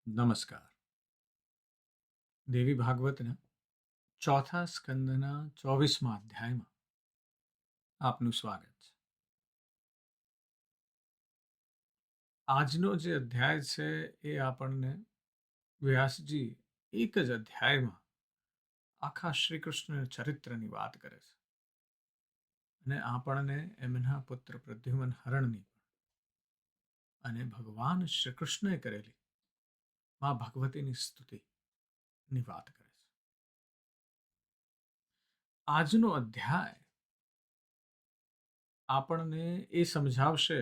નમસ્કાર. દેવી ભાગવતના ચોથા સ્કંદના 24મા અધ્યાયમાં આપનું સ્વાગત છે. આજનો જે અધ્યાય છે એ આપણને વ્યાસજી એક જ અધ્યાયમાં આખા શ્રી કૃષ્ણ ચરિત્રની વાત કરે છે અને આપણને એમના પુત્ર પ્રદ્યુમન હરણની અને ભગવાન શ્રી કૃષ્ણએ કરેલી મા ભગવતીની સ્તુતિની વાત કરે છે. આજનો અધ્યાય આપણને એ સમજાવશે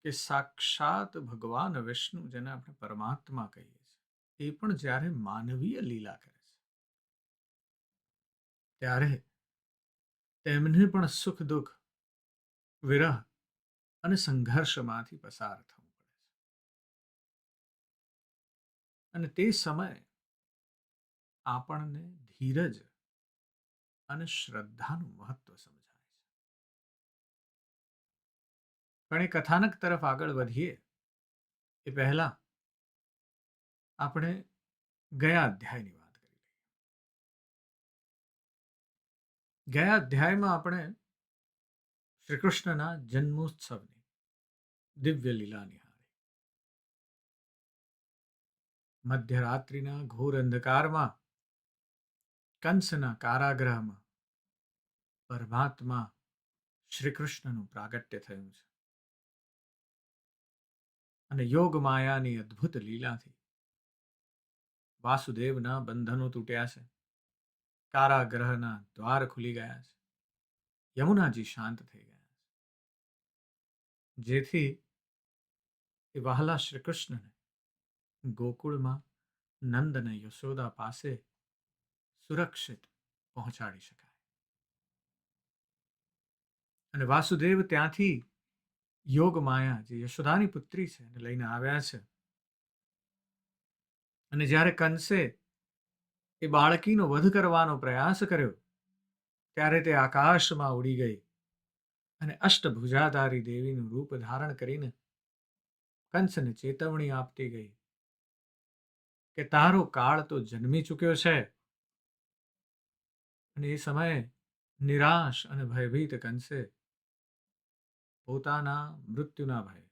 કે સાક્ષાત ભગવાન વિષ્ણુ, જેને આપણે પરમાત્મા કહીએ છીએ, એ પણ જ્યારે માનવીય લીલા કરે છે ત્યારે તેમને પણ સુખ દુઃખ, વિરહ અને સંઘર્ષમાંથી પસાર થવું પડે છે. અને તે સમયે આપણને ધીરજ અને શ્રદ્ધાનું મહત્વ સમજાય છે. પણ એ કથાનક તરફ આગળ વધીએ એ પહેલા આપણે ગયા અધ્યાયની વાત કરી લઈએ. ગયા અધ્યાયમાં આપણે શ્રી કૃષ્ણના જન્મોત્સવની દિવ્ય લીલા નિહાળી. મધ્યરાત્રિના ઘોર અંધકારમાં કંસના કારાગૃહમાં પરમાત્મા શ્રી કૃષ્ણનું પ્રાગટ્ય થયું છે અને યોગ માયાની અદ્ભુત લીલાથી વાસુદેવના બંધનો તૂટ્યા છે, કારાગૃહના દ્વાર ખુલી ગયા છે, યમુનાજી શાંત થઈ ગયા છે, જેથી એ વહાલા શ્રી કૃષ્ણને ગોકુળમાં નંદ અને યશોદા પાસે સુરક્ષિત પહોંચાડી શકાય. અને વાસુદેવ ત્યાંથી યોગ માયા, જે યશોદાની પુત્રી છે, એને લઈને આવ્યા છે. અને જ્યારે કંસે એ બાળકીનો વધ કરવાનો પ્રયાસ કર્યો ત્યારે તે આકાશમાં ઉડી ગઈ અને અષ્ટભુજાધારી દેવીનું રૂપ ધારણ કરીને કંસને ચેતવણી આપતી ગઈ કે તારો કાળ તો જન્મી ચૂક્યો છે. અને એ સમયે નિરાશ અને ભયભીત કંસે પોતાના મૃત્યુના ભયે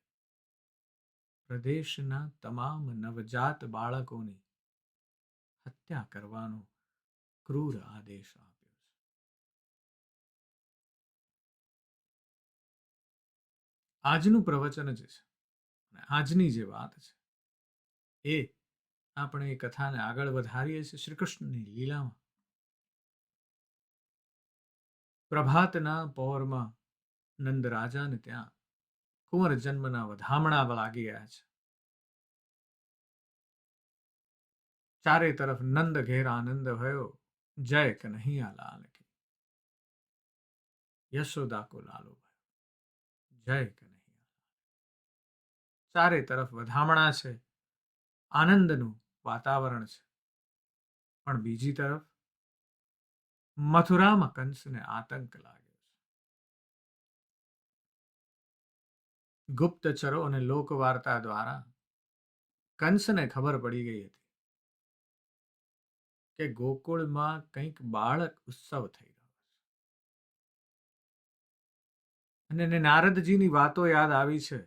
પ્રદેશના તમામ નવજાત બાળકોની હત્યા કરવાનો ક્રૂર આદેશ આપ્યો છે. આજનું પ્રવચન જે છે, આજની જે વાત છે, એ આપણે એ કથાને આગળ વધારીએ છીએ શ્રી કૃષ્ણની લીલામાં. પ્રભાતના પહોરમાં નંદ રાજાને ત્યાં કુંવર જન્મના વધામણા લાગી ગયા છે. ચારે તરફ નંદ ઘેર આનંદ ભયો, જય કન્હૈયા લાલ કી, યશોદા કો લાલો ભયો, જય કન્હૈયા. ચારે તરફ વધામણા છે, આનંદનું વાતાવરણ છે. પણ બીજી તરફ મથુરામાં કંસને આતંક લાગ્યો છે. ગુપ્તચરો અને લોકવાર્તા દ્વારા કંસને ખબર પડી ગઈ હતી કે ગોકુળમાં કંઈક બાળક ઉત્સવ થઈ રહ્યો છે. અને એને નારદજીની વાતો યાદ આવી છે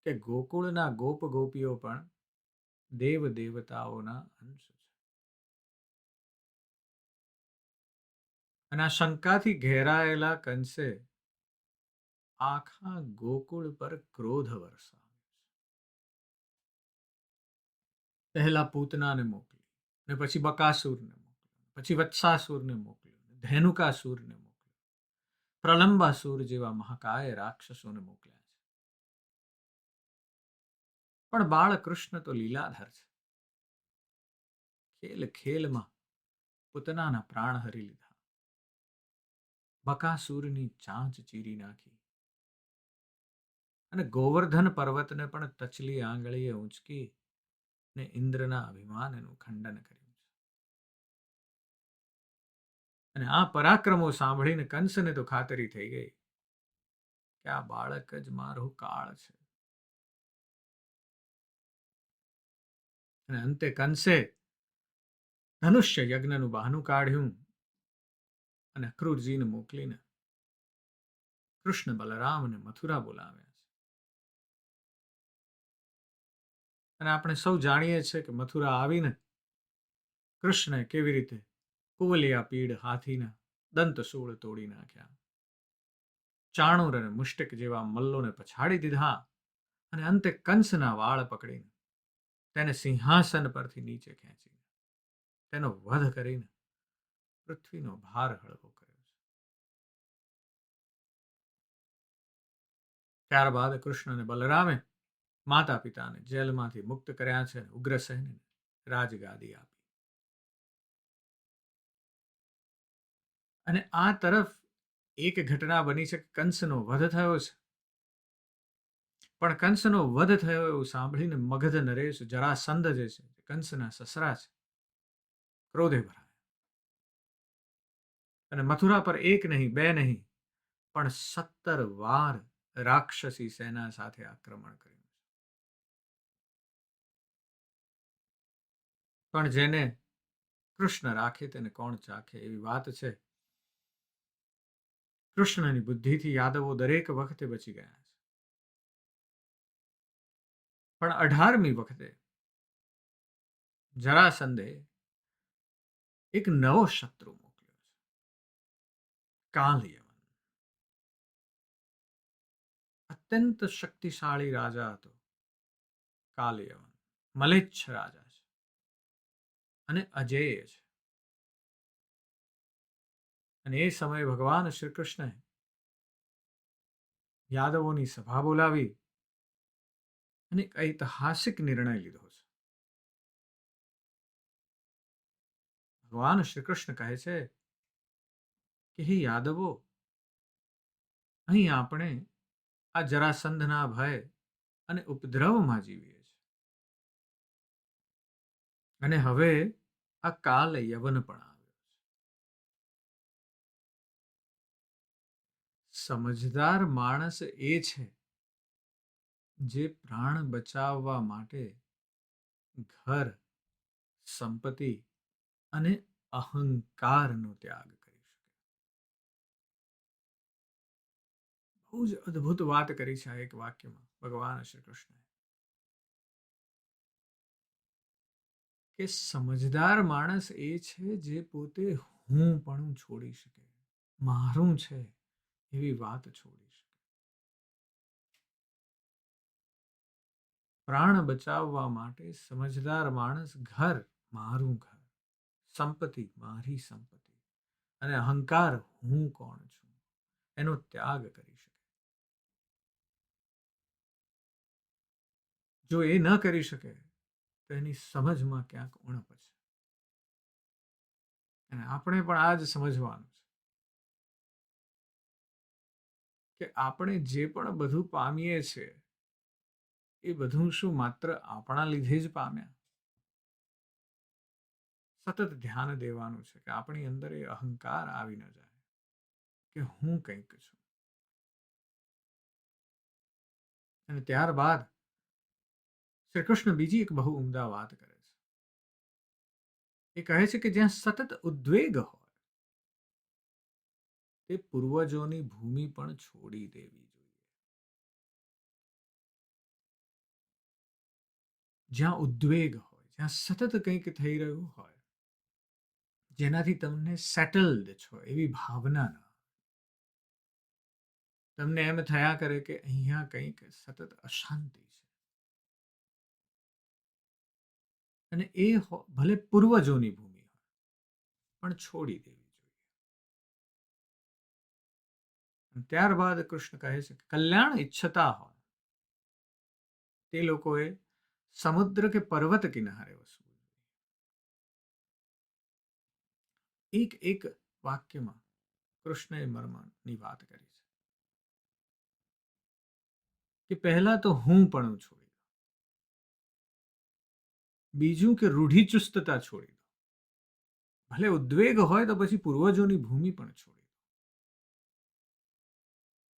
કે ગોકુળના ગોપ ગોપીઓ પણ દેવ દેવતાઓના અંશ છે. અને આ શંકાથી ઘેરાયેલા કંસે આખા ગોકુળ પર ક્રોધ વરસાવ્યો છે. પહેલા પૂતનાને મોકલી, અને પછી બકાસુરને મોકલ્યો, પછી વત્સાસુરને મોકલ્યો, ધેનુકાસુરને મોકલ્યો, પ્રલંબાસુર જેવા મહાકાય રાક્ષસોને મોકલ્યા છે. પણ બાળકૃષ્ણ તો લીલાધર છે. ખેલ ખેલમાં પૂતનાના પ્રાણ હરી લીધા, બકાસુરની ચાંચ ચીરી નાખી અને ગોવર્ધન પર્વતને પણ તચલી આંગળીએ ઊંચકી ને ઇન્દ્રના અભિમાનનું ખંડન કર્યું છે. અને આ પરાક્રમો સાંભળીને કંસને તો ખાતરી થઈ ગઈ કે આ બાળક જ મારો કાળ છે. અને અંતે કંસે ધનુષ્ય યજ્ઞનું બહાનું કાઢ્યું અને અક્રૂરજીને મોકલીને કૃષ્ણ બલરામને મથુરા બોલાવ્યા છે. અને આપણે સૌ જાણીએ છીએ કે મથુરા આવીને કૃષ્ણએ કેવી રીતે કુવલિયા પીડ હાથીના દંતશૂળ તોડી નાખ્યા, ચાણૂર અને મુષ્ટિક જેવા મલ્લોને પછાડી દીધા અને અંતે કંસના વાળ પકડીને તેને સિંહાસન પરથી નીચે ખેંચીને તેનો વધ કરીને પૃથ્વીનો ભાર હળવો કર્યો છે. ત્યારબાદ કૃષ્ણ અને બલરામે માતા પિતાને જેલમાંથી મુક્ત કર્યા છે અને ઉગ્રસેનને રાજગાદી આપી. અને આ તરફ એક ઘટના બની છે કે કંસનો વધ થયો છે. પણ કંસનો વધ થયો એવું સાંભળીને મગધ નરેશ જરાસંધ જે છે, કંસના સસરા છે, ક્રોધે ભરાયા અને મથુરા પર એક નહીં બે નહીં પણ 17 વાર રાક્ષસી સેના સાથે આક્રમણ કર્યું. પણ જેને કૃષ્ણ રાખે તેને કોણ ચાખે એવી વાત છે. કૃષ્ણની બુદ્ધિથી યાદવો દરેક વખતે બચી ગયા છે. પણ 18મી વખતે જરાસંધે એક નવો શત્રુ મોકલ્યો છે, કાલયવન. અત્યંત શક્તિશાળી રાજા હતો કાલયવન. મલેચ્છ રાજા છે અને અજેય છે. અને એ સમયે ભગવાન શ્રી કૃષ્ણએ યાદવોની સભા બોલાવી અને એક ઐતિહાસિક નિર્ણય લીધો છે. ભગવાન શ્રી કૃષ્ણ કહે છે કે હે યાદવો, અહીં આપણે આ જરાસંધના ભય અને ઉપદ્રવમાં જીવીએ છીએ. અને હવે આ કાલ યવન પણ આવ્યો છે. સમજદાર માણસ એ છે જે પ્રાણ બચાવવા માટે ઘર, સંપત્તિ અને અહંકારનો ત્યાગ કરી શકે. બહુ જ અદ્ભુત વાત કરી છે આ એક વાક્યમાં ભગવાન શ્રી કૃષ્ણએ, કે સમજદાર માણસ એ છે જે પોતે હું પણ છોડી શકે, મારું છે એવી વાત છોડી શકે. પ્રાણ બચાવવા માટે સમજદાર માણસ ઘર, મારું ઘર, સંપત્તિ, મારી સંપત્તિ અને અહંકાર, હું કોણ છું, એનો ત્યાગ કરી શકે. જો એ ન કરી શકે તો એની સમજમાં ક્યાંક ઉણપ છે. અને આપણે પણ આ જ સમજવાનું છે કે આપણે જે પણ બધું પામીએ છીએ એ બધું શું માત્ર આપણા લીધે જ પામ્યા? સતત ધ્યાન દેવાનું છે કે આપણી અંદર એ અહંકાર આવી ન જાય કે હું કંઈક છું. અને ત્યારબાદ શ્રી કૃષ્ણ બીજી એક બહુ ઉમદા વાત કરે છે. એ કહે છે કે જ્યાં સતત ઉદ્વેગ હોય તે પૂર્વજોની ભૂમિ પણ છોડી દેવી જોઈએ. જ્યાં ઉદ્વેગ હોય, જ્યાં સતત કંઈક થઈ રહ્યું હોય જેનાથી તમને સેટલડ છો એવી ભાવના ના, તમને એમ થયા કરે કે અહીંયા કંઈક સતત અશાંતિ છે, અને એ ભલે પૂર્વજોની ભૂમિ હોય પણ છોડી દેવી જોઈએ. ત્યારબાદ કૃષ્ણ કહે છે કે કલ્યાણ ઈચ્છતા હોય તે લોકોએ સમુદ્ર કે પર્વત કિનારે વસવું જોઈએ. એક એક વાક્યમાં કૃષ્ણએ મર્મની વાત કરી છે કે પહેલા તો હું પણ છોડી દો, બીજું કે રૂઢિચુસ્તતા છોડી દો, ભલે ઉદ્વેગ હોય તો પછી પૂર્વજોની ભૂમિ પણ છોડી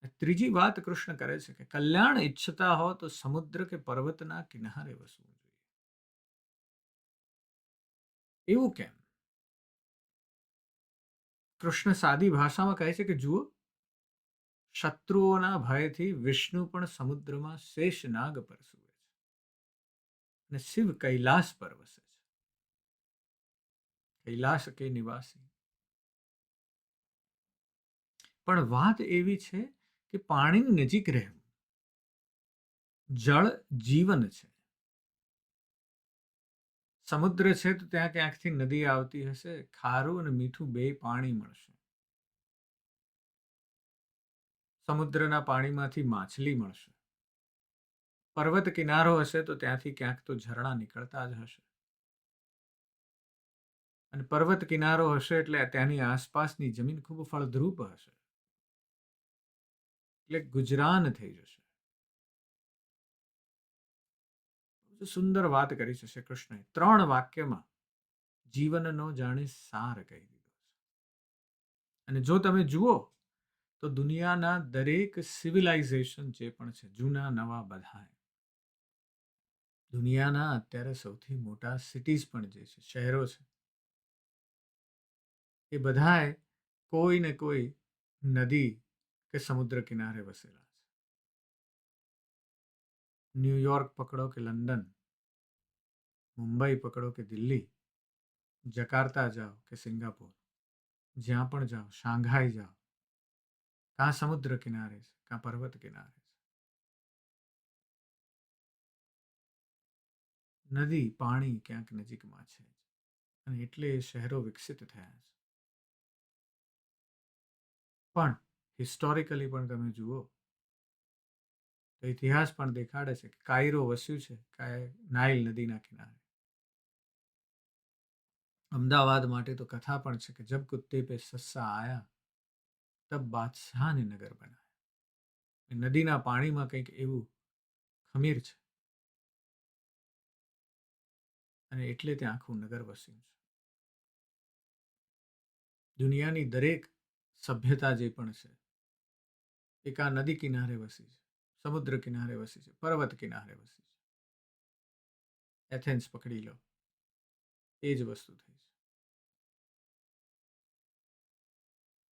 દો. ત્રીજી વાત કૃષ્ણ કરે છે કે કલ્યાણ ઈચ્છતા હો તો સમુદ્ર કે પર્વતના કિનારે વસવું જોઈએ. એવું કેમ? કૃષ્ણ સાદી ભાષામાં કહે છે કે જુઓ, શત્રુઓના ભયથી વિષ્ણુ પણ સમુદ્રમાં શેષનાગ પર સૂવે છે અને શિવ કૈલાસ પર વસે છે. કૈલાસ કે નિવાસી. પણ વાત એવી છે કે પાણીની નજીક રહેવું. જળ જીવન છે. સમુદ્ર છે તો ત્યાં ક્યાંકથી નદી આવતી હશે, ખારું અને મીઠું બે પાણી મળશે. સમુદ્રના પાણીમાંથી માછલી મળશે. પર્વત કિનારો હશે તો ત્યાંથી ક્યાંક તો ઝરણા નીકળતા જ હશે. અને પર્વત કિનારો હશે એટલે ત્યાંની આસપાસની જમીન ખૂબ ફળદ્રુપ હશે. એટલે ગુજરાન થઈ જશે. સુંદર વાત કરી છે શ્રી કૃષ્ણએ. 3 વાક્યમાં જીવનનો જાણે સાર કહી દીધો છે. અને જો તમે જુઓ તો દુનિયાના દરેક સિવિલાઇઝેશન જે પણ છે, જૂના નવા બધા, દુનિયાના અત્યારે સૌથી મોટા સિટીઝ પણ જે છે, શહેરો છે, એ બધાએ કોઈ ને કોઈ નદી કે સમુદ્ર કિનારે વસેલા છે. ન્યુયોર્ક પકડો કે લંડન, મુંબઈ પકડો કે દિલ્હી, જકાર્તા જાઓ કે સિંગાપોર, જ્યાં પણ જાઓ, શાંઘાઈ જાઓ, કાં સમુદ્ર કિનારે છે કાં પર્વત કિનારે છે. નદી પાણી ક્યાંક નજીકમાં છે અને એટલે એ શહેરો વિકસિત થયા છે. પણ હિસ્ટોરિકલી પણ તમે જુઓ તો ઇતિહાસ પણ દેખાડે છે કે કાયરો વસ્યું છે નાઇલ નદીના કિનારે. અમદાવાદ માટે તો કથા પણ છે કે જબ કુત્તે પે સસ્સા આયા તબ બાદશાહ ને નગર બનાયા. નદીના પાણીમાં કંઈક એવું ખમીર છે અને એટલે ત્યાં આખું નગર વસ્યું છે. દુનિયાની દરેક સભ્યતા જે પણ છે એક આ નદી કિનારે વસી છે, સમુદ્ર કિનારે વસી છે, પર્વત કિનારે વસી છે. એથેન્સ પકડી લો, એ જ વસ્તુ થઈ છે.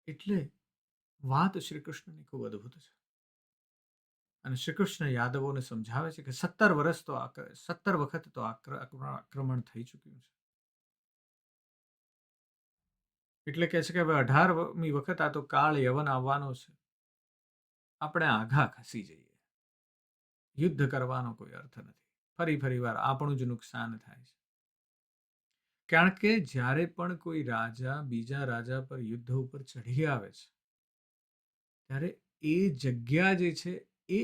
એટલે વાત શ્રી કૃષ્ણની ખૂબ અદ્ભુત છે. અને શ્રી કૃષ્ણ યાદવોને સમજાવે છે કે 17 વખત તો આક્રમણ થઈ ચૂક્યું છે. એટલે કહે છે કે હવે 18મી વખત આ તો કાળ યવન આવવાનો છે. આપણે આઘા ખસી જઈએ. યુદ્ધ કરવાનો કોઈ અર્થ નથી. ફરી વાર આપણું જ નુકસાન થાય છે. કારણ કે જ્યારે પણ કોઈ રાજા બીજા રાજા પર યુદ્ધ ઉપર ચઢી આવે છે ત્યારે એ જગ્યા જે છે એ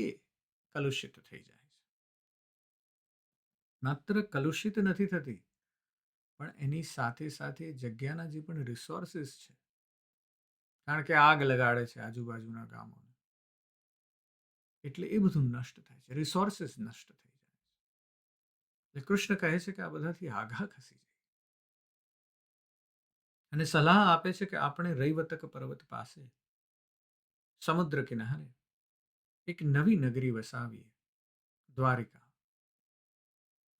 કલુષિત થઈ જાય છે. માત્ર કલુષિત નથી થતી, પણ એની સાથે સાથે જગ્યાના જે પણ રિસોર્સિસ છે, કારણ કે આગ લગાડે છે આજુબાજુના ગામોને, એટલે એ બધું નષ્ટ થાય છે, રિસોર્સિસ નષ્ટ થઈ જાય છે. કૃષ્ણ કહે છે કે આ બધાથી આઘા ખસી જાય અને સલાહ આપે છે કે આપણે રૈવતક પર્વત પાસે સમુદ્ર કિનારે એક નવી નગરી વસાવીએ, દ્વારિકા.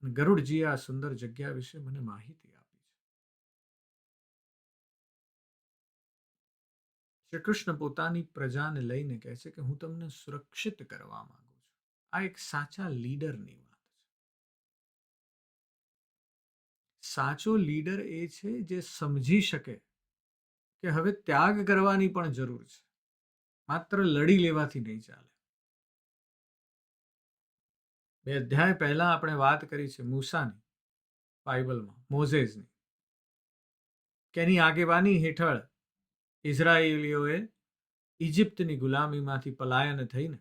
ગરુડજી આ સુંદર જગ્યા વિશે મને માહિતી આપી છે. શ્રી કૃષ્ણ પોતાની પ્રજાને લઈને કહે છે કે હું તમને સુરક્ષિત કરવા માંગુ છું. આ એક સાચા લીડરની વાત છે. સાચો લીડર એ છે જે સમજી શકે કે હવે ત્યાગ કરવાની પણ જરૂર છે, માત્ર લડી લેવાથી નહીં ચાલે. 2 અધ્યાય પહેલા આપણે વાત કરી છે મૂસાની, બાઇબલમાં મોઝેસની, કે એની આગેવાની હેઠળ ઇઝરાયેલીઓએ ઇજિપ્તની ગુલામીમાંથી પલાયન થઈને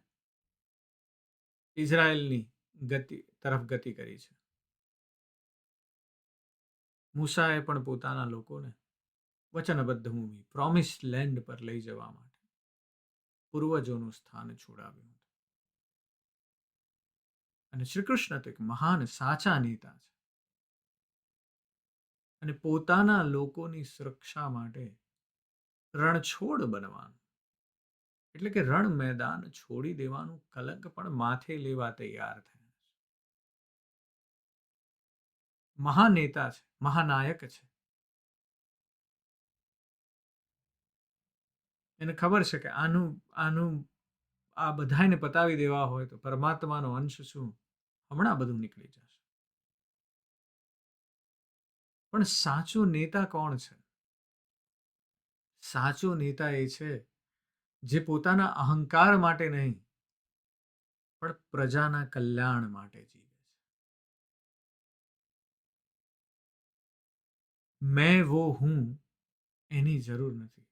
ઇઝરાયલની તરફ ગતિ કરી છે. મૂસાએ પણ પોતાના લોકોને વચનબદ્ધ ભૂમિ, પ્રોમિસ્ડ લેન્ડ પર લઈ જવા માટે પૂર્વજોનું સ્થાન છોડાવ્યું હતું. અને શ્રી કૃષ્ણ તો એક મહાન સાચા નેતા છે અને પોતાના લોકોની સુરક્ષા માટે રણછોડ બનવાનું, એટલે કે રણ મેદાન છોડી દેવાનું કલંક પણ માથે લેવા તૈયાર થયા. મહાનેતા છે, મહાનાયક છે. એને ખબર છે કે આનું આનું આ બધાને પતાવી દેવા હોય તો પરમાત્માનો અંશ શું હમણાં બધું નીકળી જશે. પણ સાચો નેતા કોણ છે? સાચો નેતા એ છે જે પોતાના અહંકાર માટે નહીં પણ પ્રજાના કલ્યાણ માટે જીવે છે. મેં વો હું એની જરૂર નથી,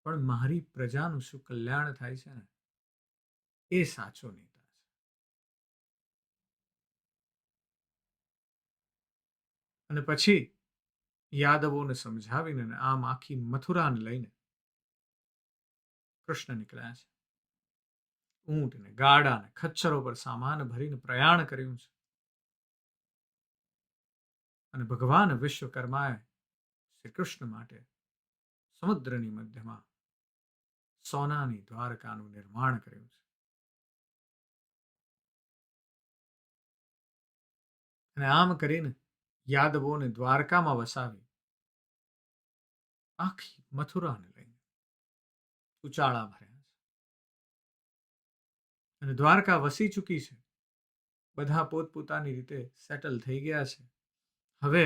પણ મારી પ્રજાનું શું કલ્યાણ થાય છે ને એ સાચો નેતા છે. અને પછી યાદવોને સમજાવીને આમ આખી મથુરાને લઈને કૃષ્ણ નીકળ્યા છે. ઊંટ ને ગાડા ને ખચ્ચરો પર સામાન ભરીને પ્રયાણ કર્યું છે. અને ભગવાન વિશ્વકર્માએ શ્રી કૃષ્ણ માટે સમુદ્રની મધ્યમાં સોનાની દ્વારકાનું નિર્માણ કર્યું છે. અને આમ કરીને યાદવોને દ્વારકામાં વસાવી આખી મથુરાને લઈને ઉચાળા ભર્યા છે. અને દ્વારકા વસી ચૂકી છે. બધા પોતપોતાની રીતે સેટલ થઈ ગયા છે. હવે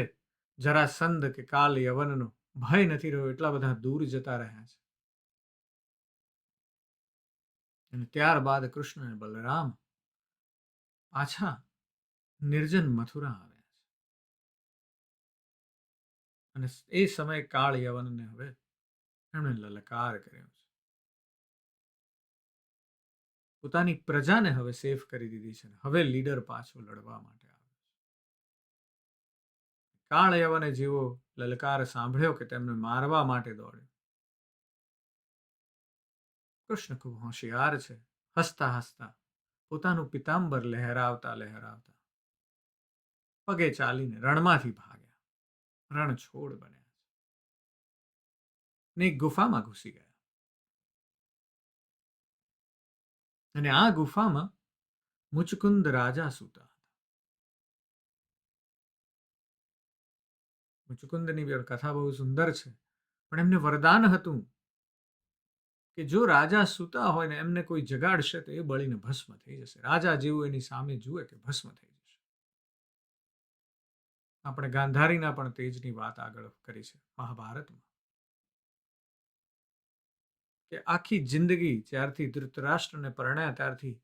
જરાસંધ કે કાલ યવનનો ભય નથી રહ્યો, એટલા બધા દૂર જતા રહ્યા છે. અને ત્યારબાદ કૃષ્ણ અને બલરામ પાછા નિર્જન મથુરા આવ્યા છે. અને એ સમયે કાળ યવનને હવે એમણે લલકાર કર્યો છે. પોતાની પ્રજાને હવે સેફ કરી દીધી છે. હવે લીડર પાછો લડવા માટે આવે છે. કાળ યવને જેવો લલકાર સાંભળ્યો કે તેમને મારવા માટે દોડ્યો. કૃષ્ણ ખૂબ હોશિયાર છે. હસતા હસતા પોતાનું પિતાંબર લહેરાવતા લહેરાવતા પગે ચાલીને રણમાંથી ભાગ્યા. રણ છોડ બન્યા છે. ને એક ગુફામાં ઘૂસી ગયા. અને આ ગુફામાં મુચકુંદ રાજા સૂતા હતા. મુચકુંદની કથા બહુ સુંદર છે, પણ એમને વરદાન હતું કે જો રાજા સૂતા હોય ને એમને કોઈ જગાડશે તો એ બળીને ભસ્મ થઈ જશે. રાજા જેવું એની સામે જુએ કે ભસ્મ થઈ જશે. આપણે ગાંધારીના પણ તેજની વાત આગળ કરી છે મહાભારતમાં, કે આખી જિંદગી જ્યારથી ધૃતરાષ્ટ્રને પરણ્યા ત્યારથી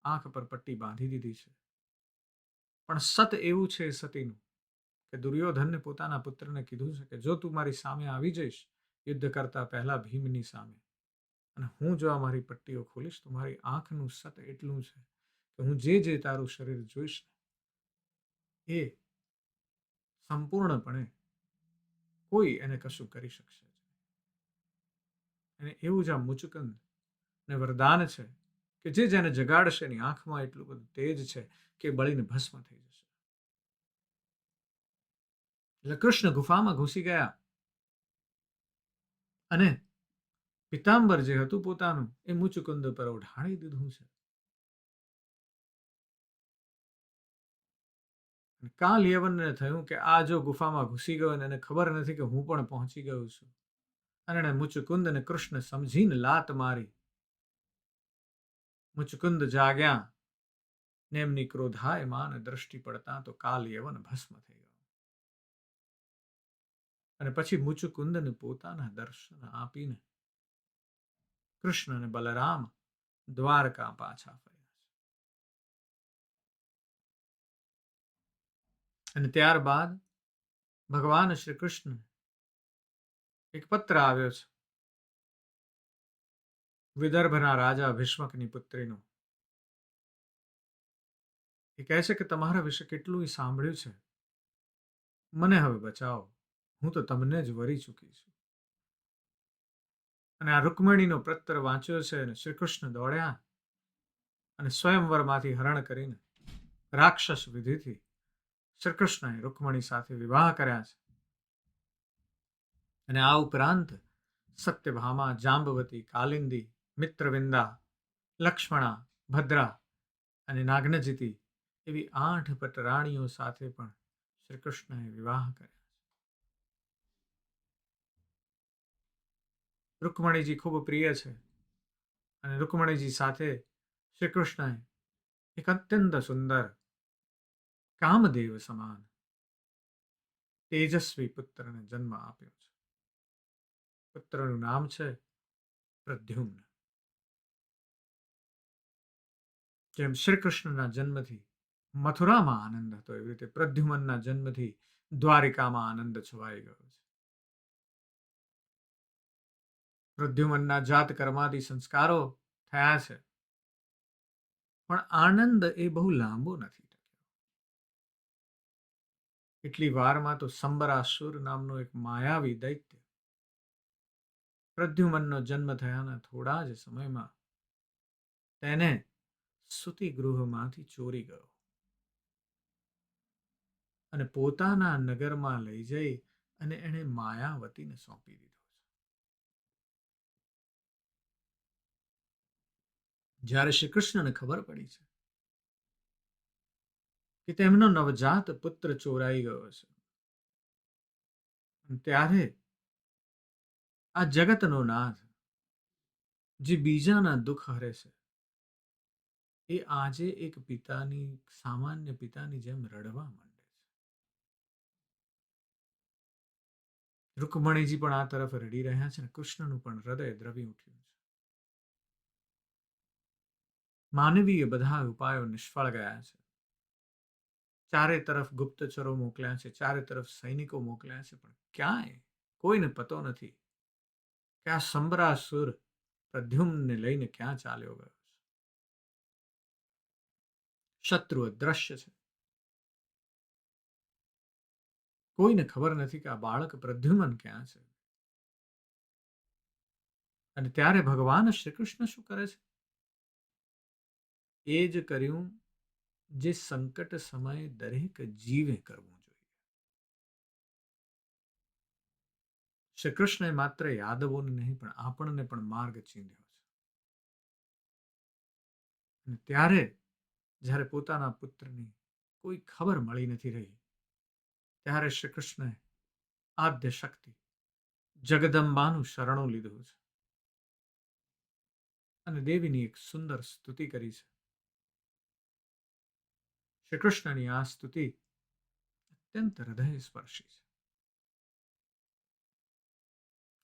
આંખ પર પટ્ટી બાંધી દીધી છે. પણ સત એવું છે સતીનું કે દુર્યોધનને પોતાના પુત્રને કીધું છે કે જો તું મારી સામે આવી જઈશ યુદ્ધ કરતા પહેલા ભીમની સામે, અને હું જો આ મારી પટ્ટીઓ ખોલીશ તો મારી આંખનું સત એટલું છે કે હું જે જે તારું શરીર જોઈશ ને એ સંપૂર્ણપણે કોઈ એને કશું કરી શકશે. અને એવું જ આ મુચુકંદ ને વરદાન છે કે જે જેને જગાડશે એની આંખમાં એટલું બધું તેજ છે કે બળીને ભસ્મ થઈ જશે. એટલે કૃષ્ણ ગુફામાં ઘૂસી ગયા અને પિતાંબર જે હતું પોતાનું એ મુચુકુંદ પર ઓઢાણી દીધું છે. કાલ યવનને થયું કે આ જો ગુફામાં ઘૂસી ગયો અને એને ખબર નથી કે હું પણ પહોંચી ગયો છું. અને એણે મુચુકુંદ અને કૃષ્ણ સમજીને લાત મારી. મુચુકુંદ જાગ્યા ને એમની ક્રોધાયમાન દ્રષ્ટિ પડતા તો કાલ યવન ભસ્મ થઈ ગયો. અને પછી મુચુકુંદને પોતાના દર્શન આપીને કૃષ્ણ અને બલરામ દ્વારકા પાછા ફર્યા છે. અને ત્યારબાદ ભગવાન શ્રી કૃષ્ણ એક પત્ર આવ્યો છે વિદર્ભના રાજા ભીષ્મકની પુત્રીનો. એ કહે છે કે તમારા વિશે કેટલું સાંભળ્યું છે, મને હવે બચાવો, હું તો તમને જ વરી ચૂકી છું. અને આ રૂકમણીનો પત્ર વાંચ્યો છે અને શ્રી કૃષ્ણ દોડ્યા અને સ્વયંવરમાંથી હરણ કરીને રાક્ષસ વિધિથી શ્રી કૃષ્ણએ રૂકમણી સાથે વિવાહ કર્યા છે. અને આ ઉપરાંત સત્યભામા, જાંબવતી, કાલિંદી, મિત્રવિંદા, લક્ષ્મણા, ભદ્રા અને નાગ્નજિતી એવી 8 પટરાણીઓ સાથે પણ શ્રી કૃષ્ણએ વિવાહ કર્યા. રૂકમણીજી ખૂબ પ્રિય છે અને રૂકમણીજી સાથે શ્રી કૃષ્ણએ એક અત્યંત સુંદર કામદેવ સમાન તેજસ્વી પુત્રને જન્મ આપ્યો છે. પુત્રનું નામ છે પ્રદ્યુમ્ન. જેમ શ્રી કૃષ્ણના જન્મથી મથુરામાં આનંદ હતો, એવી રીતે પ્રદ્યુમનના જન્મથી દ્વારિકામાં આનંદ છવાઈ ગયો છે. પ્રદ્યુમનના જાત કર્માદિ સંસ્કારો થયા છે, પણ આનંદ એ બહુ લાંબો નથી ટક્યો. એટલી વારમાં તો સંબરાસુર નામનો એક માયાવી દૈત્ય પ્રદ્યુમનનો જન્મ થયાના થોડા જ સમયમાં તેને સુતી ગૃહમાંથી ચોરી ગયો અને પોતાના નગરમાં લઈ જઈ અને એણે માયાવતીને સોંપી દીધો. જ્યારે શ્રી કૃષ્ણને ખબર પડી છે કે તેમનો નવજાત પુત્ર ચોરાઈ ગયો છે, ત્યારે આ જગતનો નાથ જે બીજાના દુઃખ હરે છે, એ આજે એક પિતાની, સામાન્ય પિતાની જેમ રડવા માંડે છે. રૂકમણીજી પણ આ તરફ રડી રહ્યા છે અને કૃષ્ણનું પણ હૃદય દ્રવી ઉઠ્યું છે. માનવીય બધા ઉપાયો નિષ્ફળ ગયા છે. ચારે તરફ ગુપ્તચરો મોકલ્યા છે, ચારે તરફ સૈનિકો મોકલ્યા છે, પણ ક્યાંય કોઈને પતો નથી કે આ સંબરાસુર પ્રદ્યુમ્નને લઈને ક્યાં ચાલ્યો ગયો છે. શત્રુ અદ્રશ્ય છે. કોઈને ખબર નથી કે આ બાળક પ્રદ્યુમન ક્યાં છે. અને ત્યારે ભગવાન શ્રી કૃષ્ણ શું કરે છે? એ જ કર્યું જે સંકટ સમયે દરેક જીવે કરવું જોઈએ. શ્રી કૃષ્ણએ માત્ર યાદવોને નહીં પણ આપણને પણ માર્ગ ચીંધ્યો છે. અને ત્યારે જ્યારે પોતાના પુત્રની કોઈ ખબર મળી નથી રહી, ત્યારે શ્રી કૃષ્ણએ આદ્ય શક્તિ જગદંબાનું શરણું લીધું છે અને દેવીની એક સુંદર સ્તુતિ કરી છે. શ્રી કૃષ્ણની આ સ્તુતિ અત્યંત હૃદય સ્પર્શી છે.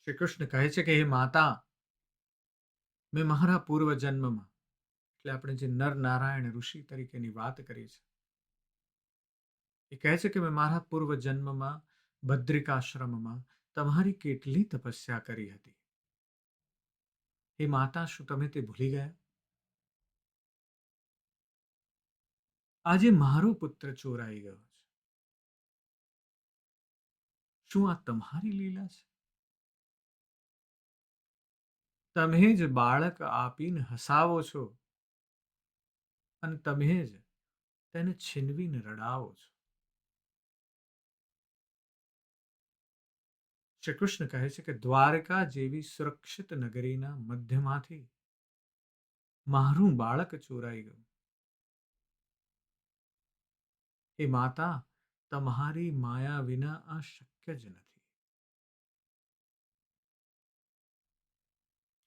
શ્રી કૃષ્ણ કહે છે કે હે માતા, મેં મારા પૂર્વ જન્મમાં, એટલે આપણે જે નર નારાયણ ઋષિ તરીકેની વાત કરી છે, એ કહે છે કે મેં મારા પૂર્વ જન્મમાં બદ્રિકાશ્રમમાં તમારી કેટલી તપસ્યા કરી હતી. હે માતા, શું તમે તે ભૂલી ગયા? આજે મારો પુત્ર ચોરાઈ ગયો છે. શું આ તમારી લીલા છે? તમે જ બાળક આપીને હસાવો છો અને તમે જ તેને છીનવીને રડાવો છો. શ્રી કૃષ્ણ કહે છે કે દ્વારકા જેવી સુરક્ષિત નગરીના મધ્યમાંથી મારું બાળક ચોરાઈ ગયું. એ માતા, તમારી માયા વિના આ શક્ય જ નથી.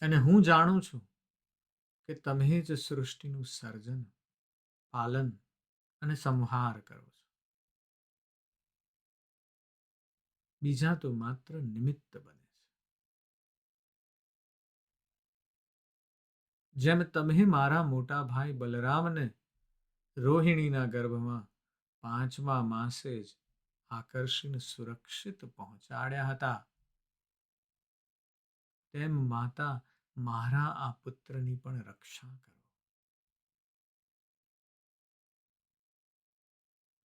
અને હું જાણું છું કે તમે જ સૃષ્ટિનું સર્જન, પાલન અને સંહાર કરો છો. બીજા તો માત્ર નિમિત્ત બને છે. જેમ તમે મારા મોટા ભાઈ બલરામને રોહિણીના ગર્ભમાં 5મા માસે જ આકર્ષીને સુરક્ષિત પહોંચાડ્યા હતા, તેમ માતા મારા આ પુત્રની પણ રક્ષા કરો.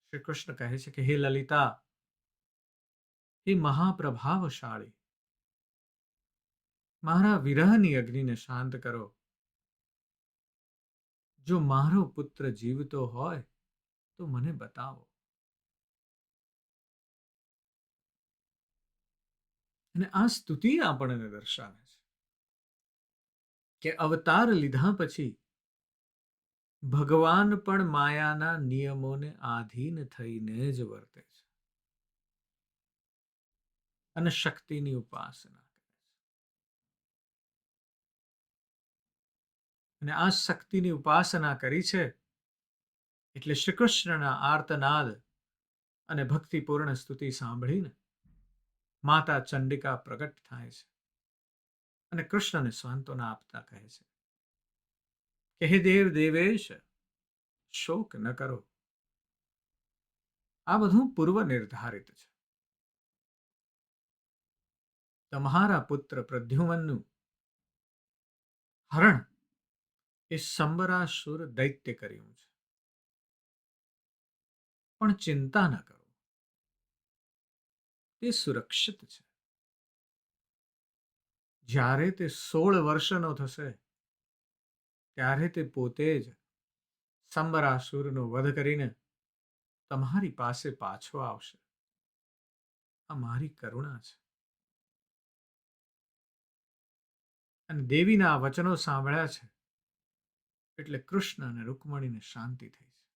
શ્રી કૃષ્ણ કહે છે કે હે લલિતા, હે મહાપ્રભાવશાળી, મારા વિરહની અગ્નિને શાંત કરો. જો મારો પુત્ર જીવતો હોય તો મને બતાવો. અને આ સ્તુતિ આપણને દર્શાવે છે કે અવતાર લીધા પછી ભગવાન પણ માયાના નિયમોને આધીન થઈને જ વર્તે છે અને શક્તિની ઉપાસના કરે છે. અને આ શક્તિની ઉપાસના કરી છે એટલે શ્રી કૃષ્ણના આર્તનાદ અને ભક્તિપૂર્ણ સ્તુતિ સાંભળીને માતા ચંડિકા પ્રગટ થાય છે અને કૃષ્ણને સાંત્વના આપતા કહે છે કે હે દેવ દેવેશ, શોક ન કરો. આ બધું પૂર્વ નિર્ધારિત છે. તમારા પુત્ર પ્રદ્યુમનનું હરણ એ સંબરાસુર દૈત્ય કર્યું છે. પણ ચિંતા ન કરો, તે સુરક્ષિત છે. જ્યારે તે 16 વર્ષનો થશે ત્યારે તે પોતે જ સંબરાસુરનો વધ કરીને તમારી પાસે પાછો આવશે. આ મારી કરુણા છે. અને દેવીના આ વચનો સાંભળ્યા છે એટલે કૃષ્ણ અને રૂકમણીને શાંતિ થઈ છે.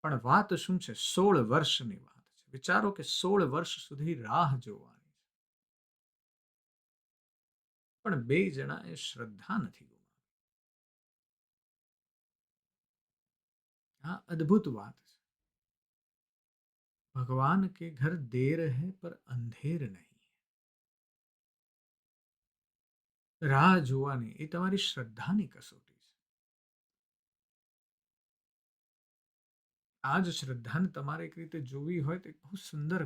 પણ વાત શું છે? 16 વર્ષની વાત છે. વિચારો કે 16 વર્ષ સુધી રાહ જોવાની છે. પણ બે જણાએ શ્રદ્ધા નથી ગુમાવી. આ અદ્ભુત વાત છે. ભગવાન કે ઘર દેર હૈ પર અંધેર નહીં. રાહ જોવાની એ તમારી શ્રદ્ધાની કસોટી છે. આ જ શ્રદ્ધાને તમારે એક રીતે જોવી હોય તો એક બહુ સુંદર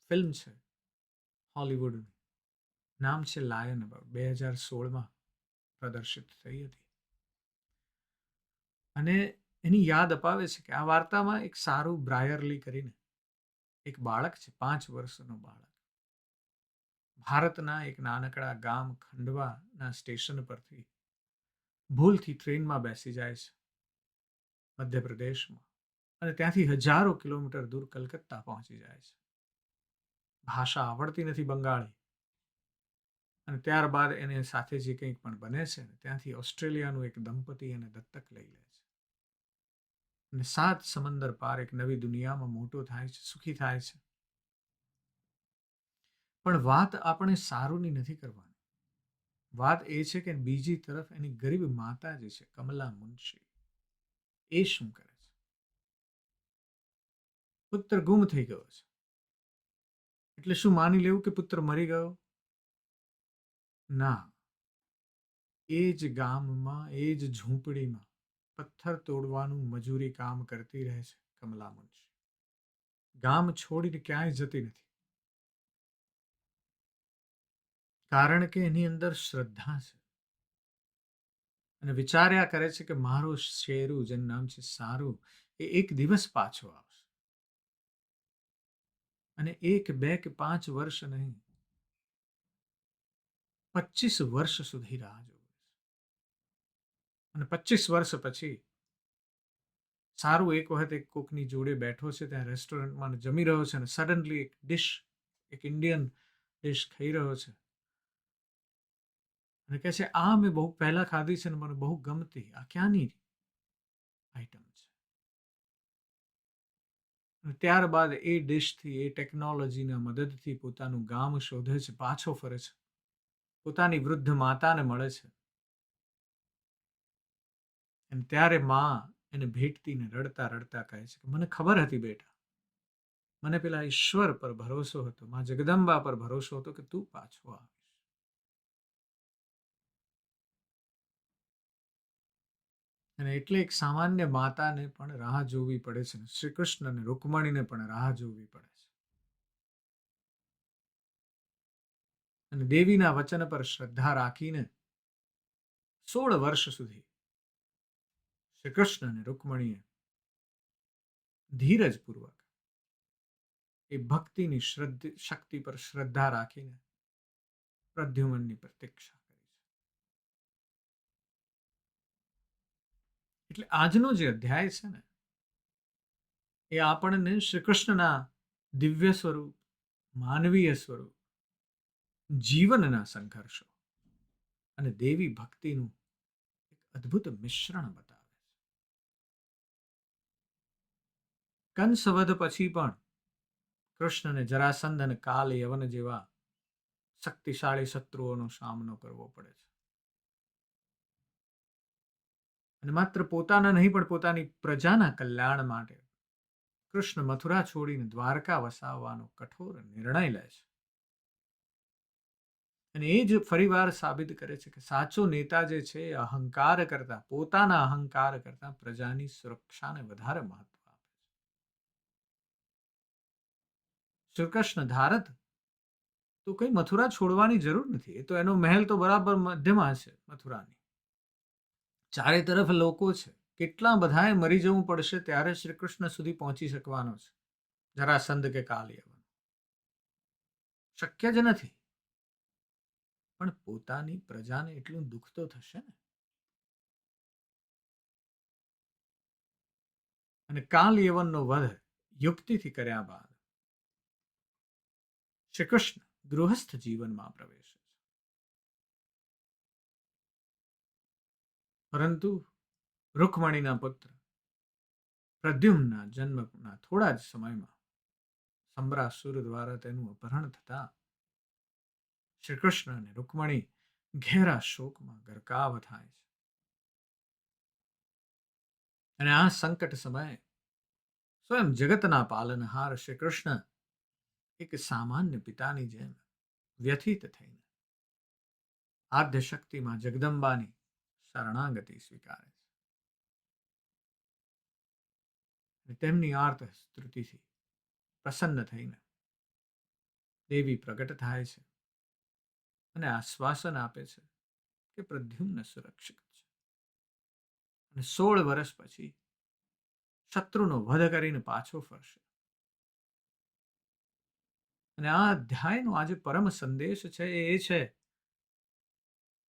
ફિલ્મ છે હોલિવૂડની. નામ છે લાયન. 2016માં પ્રદર્શિત થઈ હતી. અને એની યાદ અપાવે છે કે આ વાર્તામાં એક સારું બ્રાયરલી કરીને એક બાળક છે, 5 વર્ષનો બાળક, ભારતના એક નાનકડા ગામ ખંડવાના સ્ટેશન પરથી ભૂલથી ટ્રેનમાં બેસી જાય છે મધ્યપ્રદેશમાં, અને ત્યાંથી હજારો કિલોમીટર દૂર કલકત્તા પહોંચી જાય છે. ભાષા આવડતી નથી બંગાળી. અને ત્યારબાદ એને સાથે જે કંઈક પણ બને છે ત્યાંથી ઓસ્ટ્રેલિયાનું એક દંપતી એને દત્તક લઈ લે છે. અને 7 સમંદર પાર એક નવી દુનિયામાં મોટો થાય છે, સુખી થાય છે. પણ વાત આપણે સારુંની નથી કરવાની. વાત એ છે કે બીજી તરફ એની ગરીબ માતા જે છે કમલા મુનશી, એ શું કરે છે? પુત્ર ગુમ થઈ ગયો છે એટલે શું માની લેવું કે પુત્ર મરી ગયો? ના. એ જ ગામમાં, એ જ ઝૂંપડીમાં પથ્થર તોડવાનું મજૂરી કામ કરતી રહે છે કમલા મુનશી. ગામ છોડીને ક્યાંય જતી નથી. કારણ કે એની અંદર શ્રદ્ધા છે. અને વિચાર્યા કરે છે કે મારો શેરું, જેનું નામ છે સારું, એ એક દિવસ પાછો આવશે. અને 1, 2 કે 5 વર્ષ નહીં, 25 વર્ષ સુધી રાહ જોવે છે. અને 25 વર્ષ પછી સારું એક વખત એક કોકની જોડે બેઠો છે ત્યાં રેસ્ટોરન્ટમાં જમી રહ્યો છે અને સડનલી એક ડિશ, એક ઇન્ડિયન ડિશ ખાઈ રહ્યો છે અને કહે છે આ મેં બહુ પહેલા ખાધી છે અને મને બહુ ગમતી. આ ક્યાંની આઈટમ છે? અને ત્યારબાદ એ ડિશથી, એ ટેકનોલોજીના મદદથી પોતાનું ગામ શોધે છે, પાછો ફરે છે, પોતાની વૃદ્ધ માતાને મળે છે. અને ત્યારે માં એને ભેટતીને રડતા રડતા કહે છે કે મને ખબર હતી બેટા, મને પેલા ઈશ્વર પર ભરોસો હતો, માં જગદંબા પર ભરોસો હતો કે તું પાછો આવીશ. અને એટલે એક સામાન્ય માતાને પણ રાહ જોવી પડે છે, શ્રી કૃષ્ણ અને રૂકમણીને પણ રાહ જોવી પડે છે. અને દેવીના વચન પર શ્રદ્ધા રાખીને 16 વર્ષ સુધી શ્રી કૃષ્ણ અને રૂકમણીએ ધીરજપૂર્વક એ ભક્તિની શક્તિ પર શ્રદ્ધા રાખીને પ્રદ્યુમનની પ્રતીક્ષા કરી છે. એટલે આજનો જે અધ્યાય છે ને, એ આપણને શ્રી કૃષ્ણના દિવ્ય સ્વરૂપ, માનવીય સ્વરૂપ, જીવનના સંઘર્ષો અને દેવી ભક્તિનું એક અદ્ભુત મિશ્રણ બતાવે છે. કંસવધ પછી પણ કૃષ્ણને જરાસંધ અને કાલ યવન જેવા શક્તિશાળી શત્રુઓનો સામનો કરવો પડે છે. અને માત્ર પોતાના નહીં પણ પોતાની પ્રજાના કલ્યાણ માટે કૃષ્ણ મથુરા છોડીને દ્વારકા વસાવવાનો કઠોર નિર્ણય લે છે. અને એ જ ફરીવાર સાબિત કરે છે કે સાચો નેતા જે છે એ અહંકાર કરતા, પોતાના અહંકાર કરતા પ્રજાની સુરક્ષાને વધારે મહત્વ આપે છે. શ્રીકૃષ્ણ ધારત તો કઈ મથુરા છોડવાની જરૂર નથી. એ તો એનો મહેલ તો બરાબર મધ્યમાં છે મથુરાની. ચારે તરફ લોકો છે. કેટલા બધાએ મરી જવું પડશે ત્યારે શ્રી કૃષ્ણ સુધી પહોંચી શકવાનો છે. જરાસંધ કે કાલિયવન શક્ય જ નથી. પણ પોતાની પ્રજાને એટલું દુઃખ તો થશે ને. અને કાલ યવનનો વધ યુક્તિથી કર્યા બાદ શ્રી કૃષ્ણ ગૃહસ્થ જીવનમાં પ્રવેશે છે. પરંતુ રૂકમણીના પુત્ર પ્રદ્યુમ્નના જન્મના થોડા જ સમયમાં સંબરાસુર દ્વારા તેનું અપહરણ થતા શ્રી કૃષ્ણ અને રૂકમણી ઘેરા શોકમાં ગરકાવ થાય છે. અને આ સંકટ સમયે સ્વયં જગતના પાલનહાર શ્રી કૃષ્ણ એક સામાન્ય પિતાની જેમ વ્યથિત થઈને આદ્ય શક્તિમાં જગદંબાની શરણાગતિ સ્વીકારે છે. તેમની આર્ત સ્તુતિથી પ્રસન્ન થઈને દેવી પ્રગટ થાય છે અને આશ્વાસન આપે છે કે પ્રદ્યુમ્ન સુરક્ષિત છે અને 16 વર્ષ પછી શત્રુનો વધ કરીને પાછો ફરશે. અને આ અધ્યાયનો આજે પરમ સંદેશ છે એ છે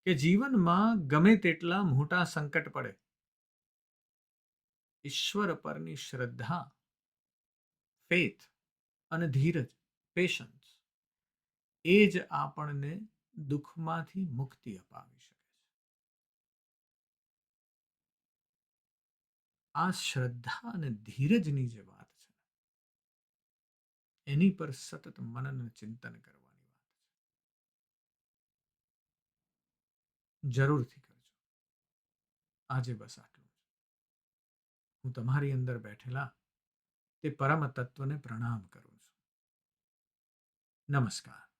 કે જીવનમાં ગમે તેટલા મોટા સંકટ પડે, ઈશ્વર પરની શ્રદ્ધા, ફેથ અને ધીરજ, પેશન્સ એ જ આપણને દુઃખમાંથી મુક્તિ અપાવી શકે છે. આ શ્રદ્ધા અને ધીરજની જે વાત છે એની પર સતત મનન ચિંતન કરવાની વાત છે. જરૂરથી કરજો. આજે બસ આટલું જ. હું તમારી અંદર બેઠેલા તે પરમ તત્વને પ્રણામ કરું છું. નમસ્કાર.